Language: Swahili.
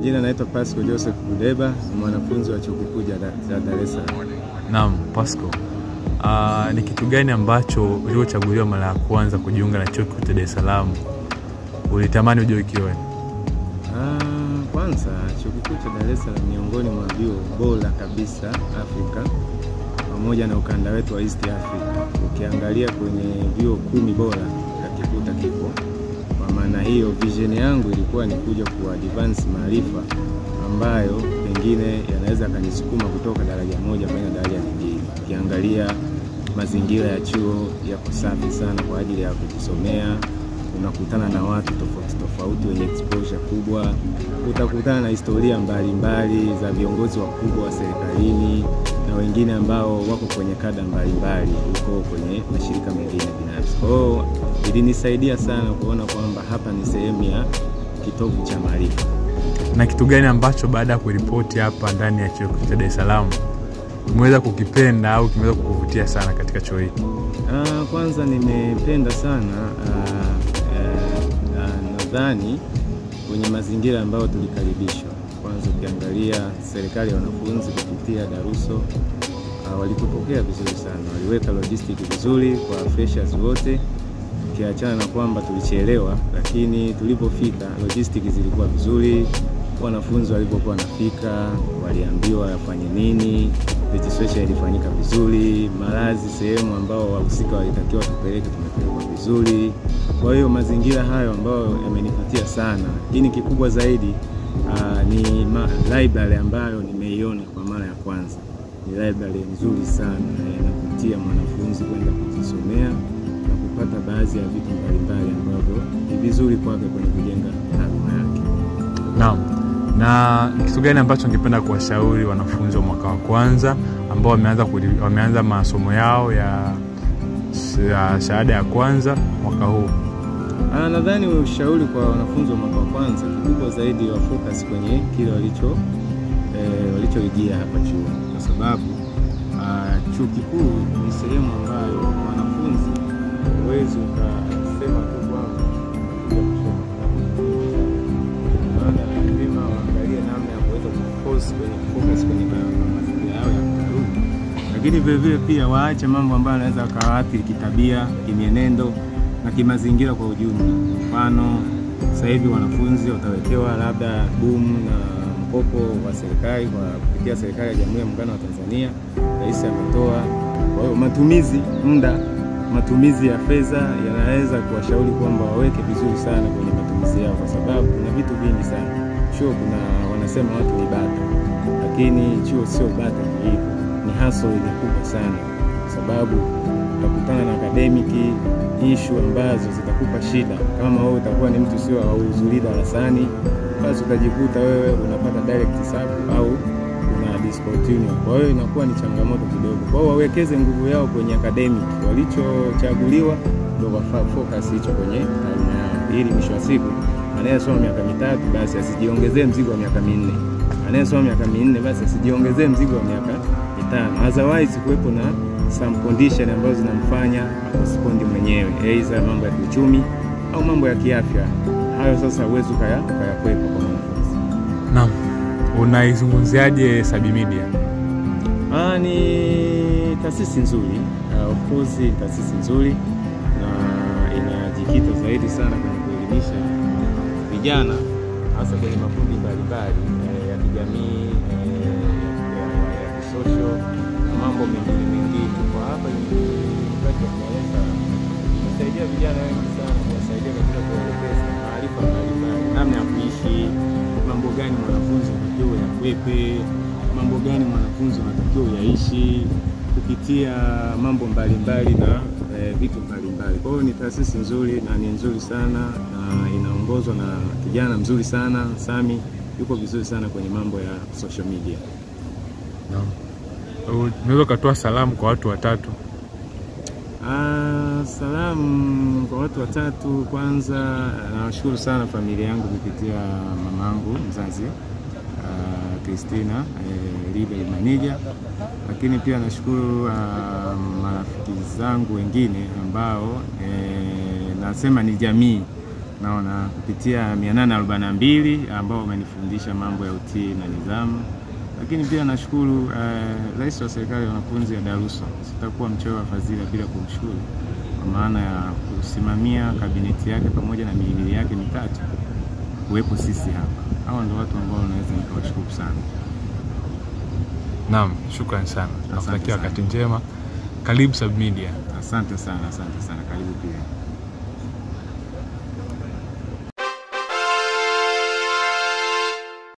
majina naitwa Pasco Joseph Budeba, mwanafunzi wa chuo kikuu cha Dar es Salaam. Naam, Pasco. Ni kitu gani ambacho ulipochaguliwa mara ya kwanza kujiunga na chuo kikuu cha Dar es Salaam ulitamani uje ukione? Kwanza chuo kikuu cha Dar es Salaam miongoni mwa vyuo bora kabisa Afrika pamoja na ukanda wetu wa East Africa. Ukiangalia kwenye vyuo 10 bora hakikuta kipo. Kwa maana hiyo vision yangu ilikuwa ni kuja ku advance maarifa ambayo pengine yanaweza kanisukuma kutoka daraja moja kwenda daraja lingine. Ukiangalia mazingira ya chuo yako safi sana kwa ajili ya kujisomea, unakutana na watu tofauti wenye exposure kubwa, utakutana na historia mbalimbali za viongozi wakubwa wa serikalini na wengine ambao wako kwenye kada mbalimbali huko kwenye mashirika mengine binafsi. Kwa hiyo ilinisaidia sana kuona kwamba hapa ni sehemu ya kitovu cha maarifa. Na kitu gani ambacho baada ya kuripoti hapa ndani ya chuo kikuu cha Dar es Salaam umeweza kukipenda au kimeweza kukuvutia sana katika chuo hiki? Kwanza nimependa sana nadhani kwenye mazingira ambayo tulikaribishwa. Kwanza ukiangalia serikali ya wanafunzi kupitia Daruso walitupokea vizuri sana. Waliweka logistics vizuri kwa freshers wote. Ukiachana na kwamba tulichelewa, lakini tulipofika logistics zilikuwa vizuri. Wanafunzi walipokuwa wanafika waliambiwa yafanye nini, registration ilifanyika vizuri, malazi sehemu ambao wahusika walitakiwa tupeleke tumepelekwa vizuri. Kwa hiyo mazingira hayo ambayo yamenivutia sana. Lakini kikubwa zaidi ni library ambayo nimeiona kwa mara ya kwanza. Ni library nzuri sana, inavutia mwanafunzi kwenda kujisomea na kupata baadhi ya vitu mbalimbali ambavyo ni vizuri kwake kwenye kujenga taaluma yake. Naam. Na kitu gani ambacho ungependa kuwashauri wanafunzi wa mwaka wa kwanza ambao wameanza masomo yao ya shahada ya kwanza mwaka huu? Nadhani ushauri kwa wanafunzi wa mwaka wa kwanza kikubwa zaidi wa focus kwenye kile walichoingia hapa chuo, kwa sababu chuo kikuu ni sehemu ambayo wanafunzi huwezi ukasema tu kwamba focus kwenye mazingira yao ya kitaaluma, lakini vile pia waache mambo ambayo yanaweza kawaathiri kitabia, kimienendo na kimazingira kwa ujumla. Mfano, sasa hivi wanafunzi watawekewa labda boom na mkopo wa serikali kwa kupitia serikali ya Jamhuri ya Muungano wa Tanzania, rais ametoa. Kwa hiyo matumizi ya fedha yanaweza kuwashauri kwamba waweke vizuri sana kwenye matumizi yao, kwa sababu kuna vitu vingi sana. Chuo wanasema watu ni bata, lakini chuo sio bata hivyo, ni hustle ile kubwa sana, kwa sababu utakutana na academic issue ambazo zitakupa shida. Kama wewe utakuwa ni mtu sio hauhudhurii darasani, basi utajikuta wewe unapata direct sub au una discontinue. Kwa hiyo inakuwa ni changamoto kidogo. Kwa hiyo wawekeze nguvu yao kwenye academic, walichochaguliwa ndio focus hicho kwenye taaluma yao, ili mwisho wa siku anayesoma miaka 3 basi asijiongezee mzigo wa miaka 4. Anayesoma miaka 4 basi asijiongezee mzigo wa miaka 5. Otherwise kuwepo na some condition ambazo zinamfanya asipondi mwenyewe, aidha mambo ya kiuchumi au mambo ya kiafya. Hayo sasa uwezo kuyakwepa kwa mwanafunzi. Naam. Unaizungumziaje Sabi Media? Ni taasisi nzuri. Of course ni taasisi nzuri na inajikita zaidi sana kwenye kuelimisha vijana, hasa kwenye makundi mbalimbali ya kijamii, ya social na mambo mengine. Kwa hapa University of Dar es Salaam inasaidia vijana wengi sana, kuwasaidia katika kuelekeza maarifa mbalimbali, namna ya kuishi, mambo gani mwanafunzi anatakiwa yakwepe, mambo gani mwanafunzi anatakiwa yaishi kupitia mambo mbalimbali na vitu mbalimbali. Kwa hiyo ni taasisi nzuri na ni nzuri sana, na inaongozwa na kijana mzuri sana, Sami yuko vizuri sana kwenye mambo ya social media. Naam. Unaweza kutoa salamu kwa watu watatu? Salamu kwa watu watatu. Kwanza nawashukuru sana familia yangu kupitia mamangu mzazi Christina Libe Manija, lakini pia nashukuru marafiki zangu wengine ambao nasema ni jamii naona kupitia 842 ambao wamenifundisha mambo ya utii na nidhamu. Lakini pia nashukuru Rais wa Serikali ya Wanafunzi ya Darussa. Sitakuwa mchoyo wa fadhila bila kumshukuru, kwa maana ya kusimamia kabineti yake pamoja na mihimili yake mitatu kuwepo sisi hapa. Hao ndio watu ambao naweza nikawashukuru sana. Naam, shukrani sana. Nakutakia wakati njema. Karibu Sab Media. Asante sana, karibu pia.